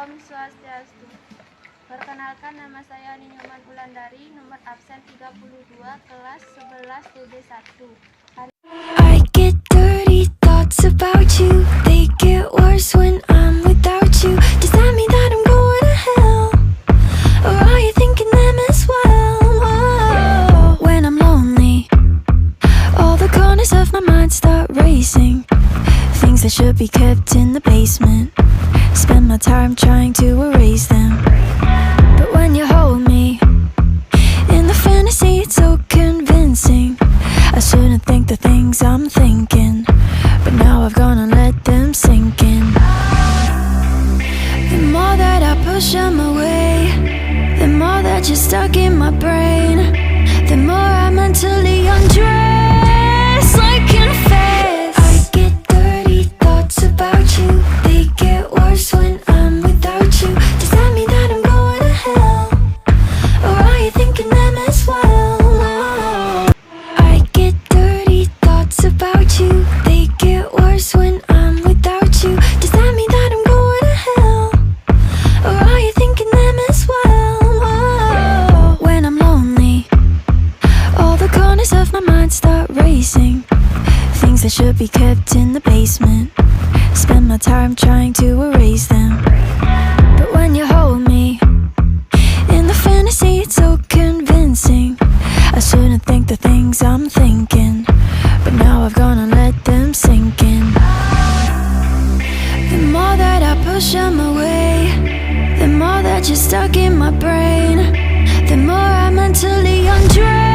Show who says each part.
Speaker 1: Om Swastiastu. Perkenalkan, nama saya Ninyoman Ulandari, nomor absen 32, kelas 11 TB1.
Speaker 2: I get dirty thoughts about you. They get worse when I'm without you. Does that mean that I'm going to hell? Or are you thinking them as well? Whoa. When I'm lonely, all the corners of my mind start racing. Things that should be kept in the basement, spend my time trying to erase them. But when you hold me in the fantasy, it's so convincing. I shouldn't think the things I'm thinking, but now I've gone and let them sink in. The more that I push them away, the more that you're stuck in my brain, the more I mentally undress like confess. I get dirty thoughts about you. They get worse when I'm without you. Does that mean that I'm going to hell? Or are you thinking them as well? I get dirty thoughts about you. They get worse when I'm without you. Does that mean that I'm going to hell? Or are you thinking them as well? When I'm lonely, all the corners of my mind start racing. Things that should be kept in the basement, spend my time trying to erase them. But when you hold me in the fantasy, it's so convincing. I shouldn't think the things I'm thinking, but now I've gone and let them sink in. The more that I push them away, the more that you're stuck in my brain, the more I mentally undress